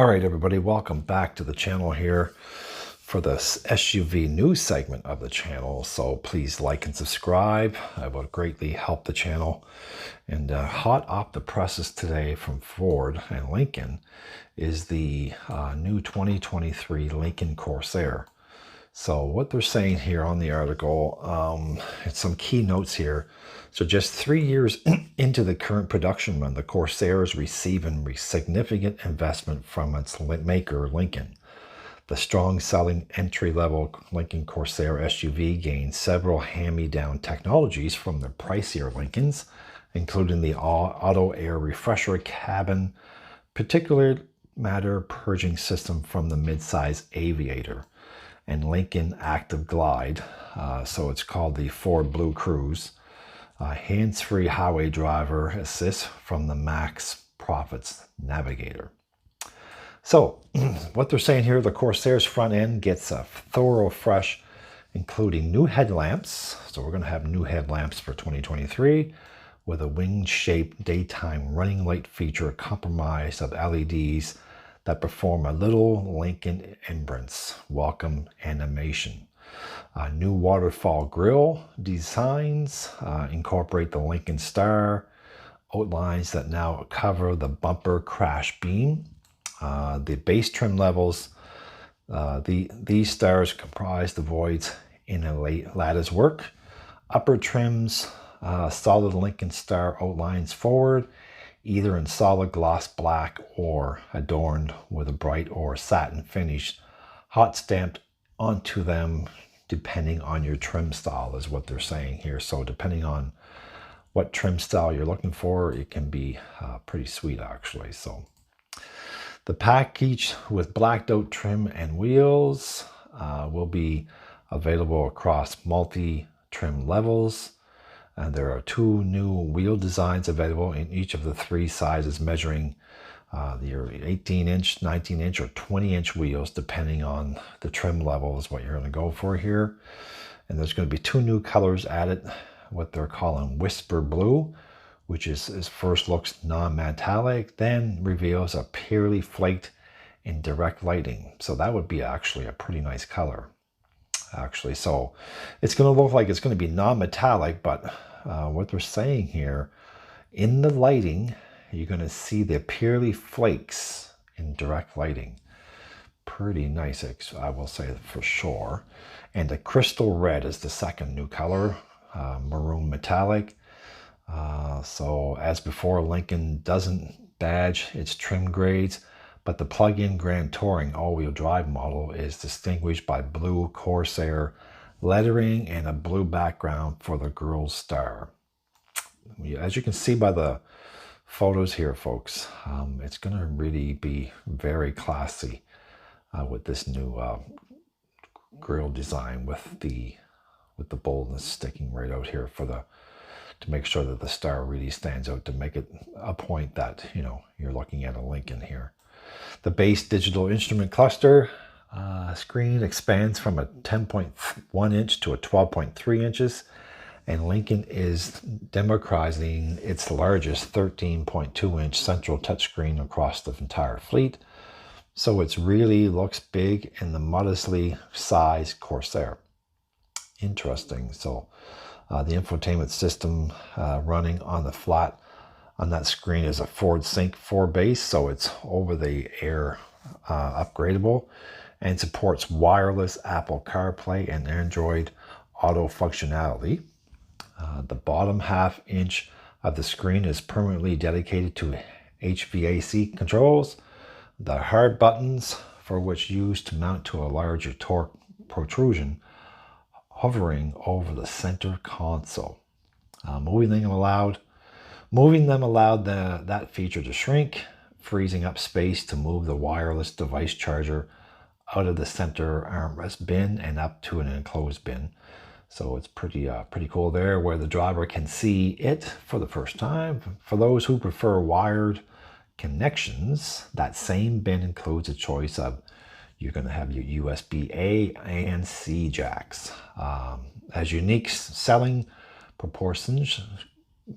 All right, everybody, welcome back to the channel here for this SUV news segment of the channel. So please like and subscribe. It will greatly help the channel. And hot off the presses today from Ford and Lincoln is the new 2023 Lincoln Corsair. So what they're saying here on the article, it's some key notes here. So just 3 years into the current production run, the Corsair is receiving significant investment from its maker, Lincoln. The strong-selling entry-level Lincoln Corsair SUV gained several hand-me-down technologies from the pricier Lincolns, including the auto air refresher cabin, particulate matter purging system from the midsize Aviator, and Lincoln Active Glide, so it's called the Ford Blue Cruise, hands-free highway driver assist from the Max Profits Navigator. So what they're saying here, the Corsair's front end gets a thorough refresh, including new headlamps. So we're going to have new headlamps for 2023 with a wing-shaped daytime running light feature comprised of LEDs that perform a little Lincoln Imbrance welcome animation. New Waterfall Grill designs incorporate the Lincoln Star outlines that now cover the bumper crash beam. The base trim levels, these stars comprise the voids in a lattice work. Upper trims, solid Lincoln Star outlines forward, either in solid gloss black or adorned with a bright or satin finish, hot stamped onto them depending on your trim style is what they're saying here. So depending on what trim style you're looking for, it can be pretty sweet actually. So the package with blacked out trim and wheels will be available across multi-trim levels. And there are 2 new wheel designs available in each of the 3 sizes, measuring your 18-inch, 19-inch, or 20-inch wheels, depending on the trim level is what you're going to go for here. And there's going to be 2 new colors added, what they're calling Whisper Blue, which is first looks non-metallic, then reveals a purely flaked in direct lighting. So that would be actually a pretty nice color. Actually, so it's going to look like it's going to be non-metallic, but what they're saying here, in the lighting, you're going to see the purely flakes in direct lighting. Pretty nice, I will say for sure. And the crystal red is the second new color, maroon metallic. So as before, Lincoln doesn't badge its trim grades, but the plug-in Grand Touring all-wheel drive model is distinguished by blue Corsair lettering and a blue background for the grille star. As you can see by the photos here, folks, it's going to really be very classy with this new grille design with the boldness sticking right out here to make sure that the star really stands out, to make it a point that, you know, you're looking at a Lincoln here. The base digital instrument cluster screen expands from a 10.1 inch to a 12.3 inches, and Lincoln is democratizing its largest 13.2 inch central touchscreen across the entire fleet. So it really looks big in the modestly sized Corsair. Interesting. So the infotainment system running on the flat on that screen is a Ford Sync 4 base, so it's over-the-air upgradable, and supports wireless Apple CarPlay and Android Auto functionality. The bottom half-inch of the screen is permanently dedicated to HVAC controls. The hard buttons, for which used to mount to a larger torque protrusion, hovering over the center console. Moving them allowed that feature to shrink, freezing up space to move the wireless device charger out of the center armrest bin and up to an enclosed bin. So it's pretty cool there, where the driver can see it for the first time. For those who prefer wired connections, that same bin includes a choice of, you're going to have your USB A and C jacks. As unique selling proportions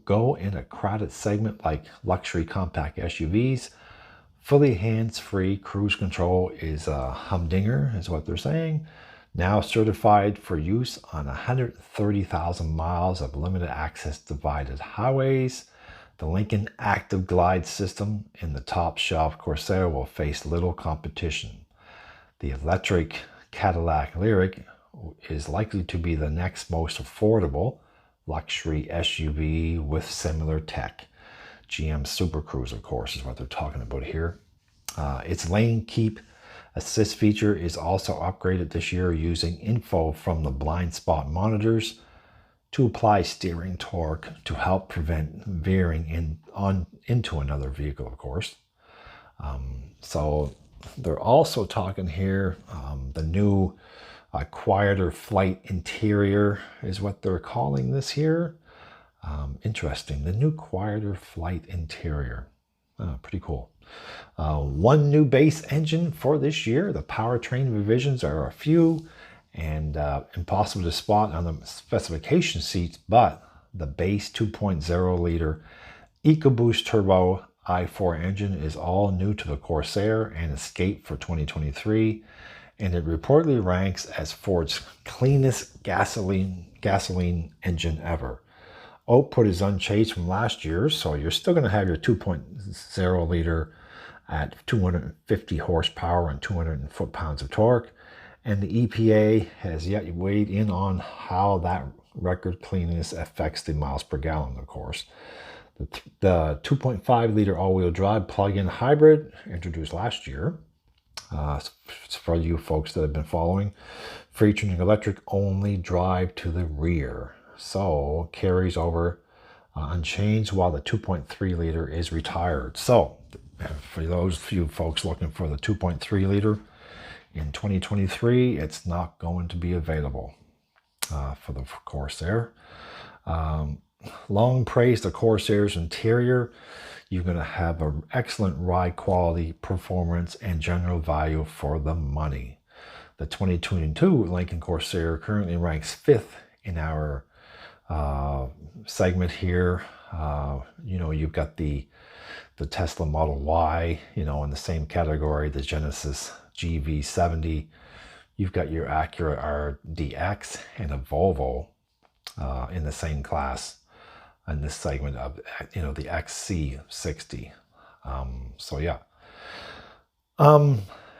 go in a crowded segment like luxury compact SUVs, Fully hands-free cruise control is a humdinger, is what they're saying. Now certified for use on 130,000 miles of limited access divided highways. The Lincoln Active Glide system in the top shelf Corsair will face little competition. The electric Cadillac Lyriq is likely to be the next most affordable luxury SUV with similar tech. GM Super Cruise, of course, is what they're talking about here. Its lane keep assist feature is also upgraded this year using info from the blind spot monitors to apply steering torque to help prevent veering into another vehicle, of course. So they're also talking here, the new quieter flight interior is what they're calling this here. Interesting, the new quieter flight interior. Pretty cool. One new base engine for this year. The powertrain revisions are a few and impossible to spot on the specification sheets, but the base 2.0 liter EcoBoost Turbo i4 engine is all new to the Corsair and Escape for 2023, and it reportedly ranks as Ford's cleanest gasoline engine ever. Output is unchanged from last year, so you're still going to have your 2.0 liter at 250 horsepower and 200 foot-pounds of torque. And the EPA has yet weighed in on how that record cleanliness affects the miles per gallon, of course. The 2.5 liter all-wheel drive plug-in hybrid introduced last year, for you folks that have been following, featuring electric-only drive to the rear. So carries over unchanged while the 2.3 liter is retired. So for those few folks looking for the 2.3 liter in 2023, it's not going to be available for the Corsair. Long praised the Corsair's interior. You're going to have an excellent ride quality, performance, and general value for the money. The 2022 Lincoln Corsair currently ranks 5th in our segment here. You've got the Tesla Model Y, in the same category, the Genesis GV70. You've got your Acura RDX and a Volvo in the same class in this segment of, the XC60. So yeah.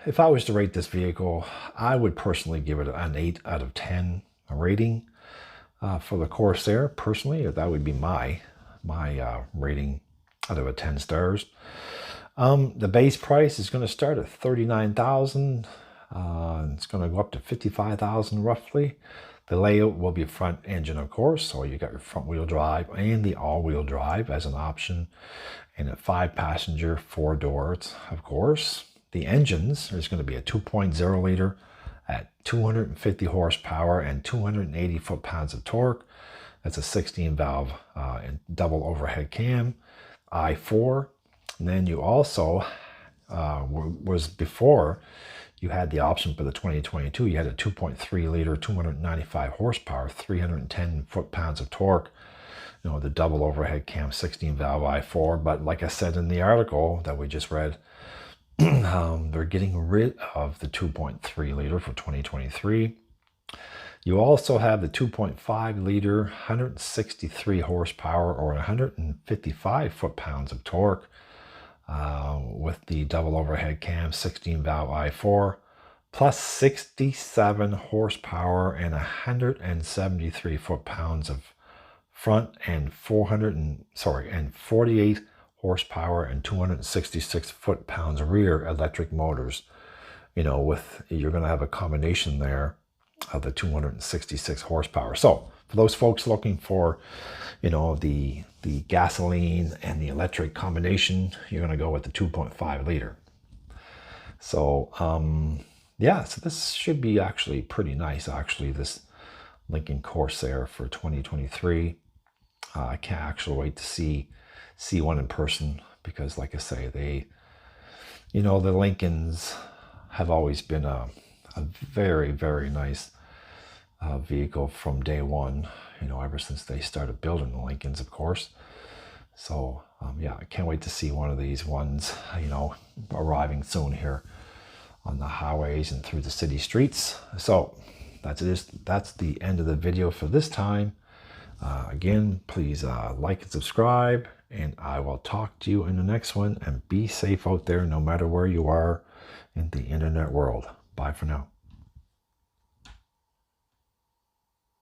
If I was to rate this vehicle, I would personally give it an 8 out of 10 rating. For the Corsair, personally, that would be my rating out of 10 stars. The base price is going to start at $39,000. It's going to go up to $55,000 roughly. The layout will be front engine, of course, so you got your front wheel drive and the all-wheel drive as an option, and a 5-passenger, 4 doors, of course. The engines, there's going to be a 2.0 liter at 250 horsepower and 280 foot-pounds of torque. That's a 16-valve and double overhead cam, i4. And then you also, before you had the option for the 2022, you had a 2.3 liter, 295 horsepower, 310 foot-pounds of torque, the double overhead cam, 16-valve i4. But like I said in the article that we just read, they're getting rid of the 2.3 liter for 2023. You also have the 2.5 liter, 163 horsepower or 155 foot-pounds of torque with the double overhead cam, 16-valve i4, plus 67 horsepower and 173 foot-pounds of front and 48 horsepower and 266 foot-pounds rear electric motors. You're going to have a combination there of the 266 horsepower. So for those folks looking for, the gasoline and the electric combination, you're going to go with the 2.5 liter. So so this should be actually pretty nice. Actually, this Lincoln Corsair for 2023. I can't actually wait to see one in person, because like I say, the Lincolns have always been a very, very nice vehicle from day one, ever since they started building the Lincolns, of course. So Yeah, I can't wait to see one of these ones, you know, arriving soon here on the highways and through the city streets. So that's it. That's the end of the video for this time. Again, please like and subscribe, and I will talk to you in the next one. And be safe out there no matter where you are in the internet world. Bye for now.